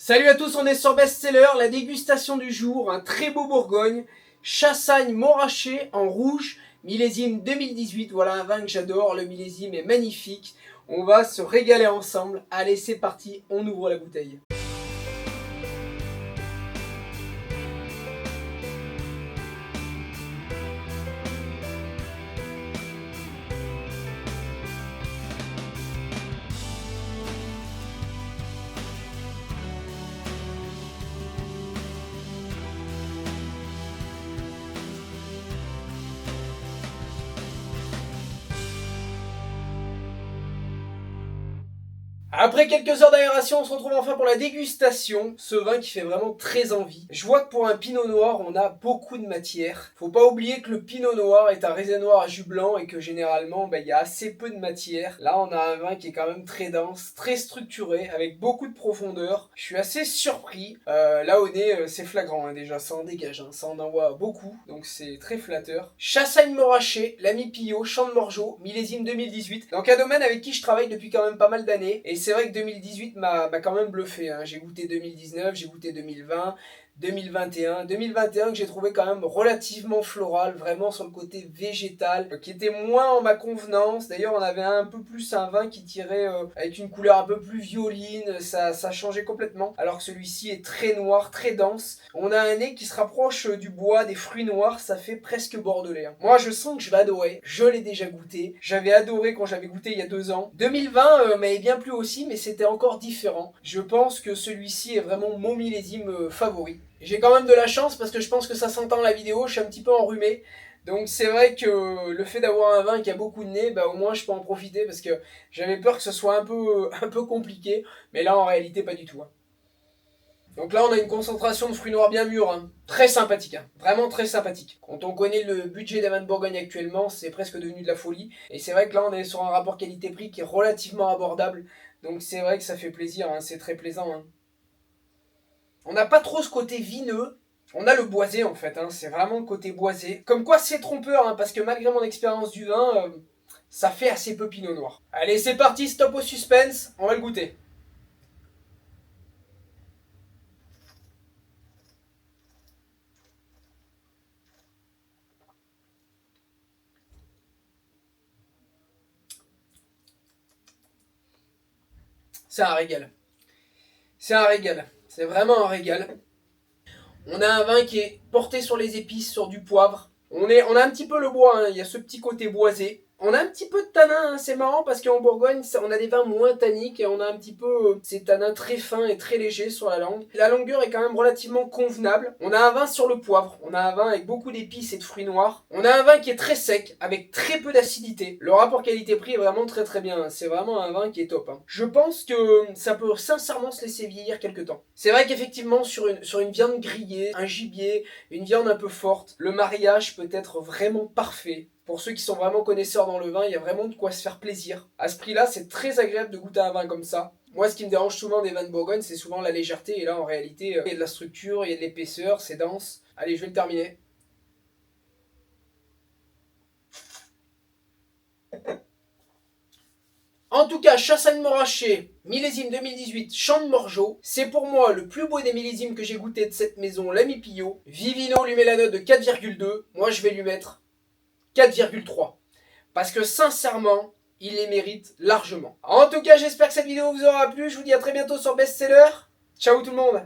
Salut à tous, on est sur Bestseller, la dégustation du jour, un très beau Bourgogne, Chassagne-Montrachet en rouge, millésime 2018, voilà un vin que j'adore, le millésime est magnifique, on va se régaler ensemble, allez c'est parti, on ouvre la bouteille. Après quelques heures d'aération, on se retrouve enfin pour la dégustation. Ce vin qui fait vraiment très envie. Je vois que pour un pinot noir, on a beaucoup de matière. Faut pas oublier que le pinot noir est un raisin noir à jus blanc et que généralement, il y a assez peu de matière. Là, on a un vin qui est quand même très dense, très structuré, avec beaucoup de profondeur. Je suis assez surpris. Là, au nez, c'est flagrant déjà, ça en dégage, ça en envoie beaucoup, donc c'est très flatteur. Chassagne-Montrachet, l'ami Pillot, Champ de Morgeau, millésime 2018. Donc un domaine avec qui je travaille depuis quand même pas mal d'années. Et c'est vrai que 2018 m'a quand même bluffé, hein. J'ai goûté 2019, j'ai goûté 2020, 2021 que j'ai trouvé quand même relativement floral, vraiment sur le côté végétal, qui était moins en ma convenance. D'ailleurs, on avait un peu plus un vin qui tirait avec une couleur un peu plus violine, ça changeait complètement. Alors que celui-ci est très noir, très dense. On a un nez qui se rapproche du bois, des fruits noirs, ça fait presque bordelais, hein. Moi, je sens que je vais adorer, je l'ai déjà goûté. J'avais adoré quand j'avais goûté il y a 2 ans. 2020 m'avait bien plu aussi, mais c'était encore différent. Je pense que celui-ci est vraiment mon millésime favori. J'ai quand même de la chance parce que je pense que ça s'entend la vidéo, je suis un petit peu enrhumé. Donc c'est vrai que le fait d'avoir un vin qui a beaucoup de nez, au moins je peux en profiter parce que j'avais peur que ce soit un peu compliqué. Mais là en réalité pas du tout, hein. Donc là on a une concentration de fruits noirs bien mûrs, hein. Très sympathique, hein. Vraiment très sympathique. Quand on connaît le budget des vins de Bourgogne actuellement, c'est presque devenu de la folie. Et c'est vrai que là on est sur un rapport qualité-prix qui est relativement abordable. Donc c'est vrai que ça fait plaisir, hein. C'est très plaisant, hein. On n'a pas trop ce côté vineux. On a le boisé en fait, hein. C'est vraiment le côté boisé. Comme quoi c'est trompeur, hein, parce que malgré mon expérience du vin, ça fait assez peu pinot noir. Allez c'est parti, stop au suspense, on va le goûter. C'est un régal. C'est un régal. C'est vraiment un régal. On a un vin qui est porté sur les épices, sur du poivre. On a un petit peu le bois, hein. Il y a ce petit côté boisé. On a un petit peu de tanin, hein. C'est marrant parce qu'en Bourgogne, on a des vins moins tanniques et on a un petit peu ces tanins très fins et très légers sur la langue. La longueur est quand même relativement convenable. On a un vin sur le poivre, on a un vin avec beaucoup d'épices et de fruits noirs. On a un vin qui est très sec, avec très peu d'acidité. Le rapport qualité-prix est vraiment très très bien, hein. C'est vraiment un vin qui est top, hein. Je pense que ça peut sincèrement se laisser vieillir quelques temps. C'est vrai qu'effectivement sur une viande grillée, un gibier, une viande un peu forte, le mariage peut être vraiment parfait. Pour ceux qui sont vraiment connaisseurs dans le vin, il y a vraiment de quoi se faire plaisir. À ce prix-là, c'est très agréable de goûter un vin comme ça. Moi, ce qui me dérange souvent des vins de Bourgogne, c'est souvent la légèreté. Et là, en réalité, il y a de la structure, il y a de l'épaisseur, c'est dense. Allez, je vais le terminer. En tout cas, Chassagne-Montrachet, millésime 2018, Champ de Morgeau, c'est pour moi le plus beau des millésimes que j'ai goûté de cette maison, l'ami Pillot. Vivino lui met la note de 4,2. Moi, je vais lui mettre 4,3. Parce que sincèrement, il les mérite largement. En tout cas, j'espère que cette vidéo vous aura plu. Je vous dis à très bientôt sur Bestseller. Ciao tout le monde!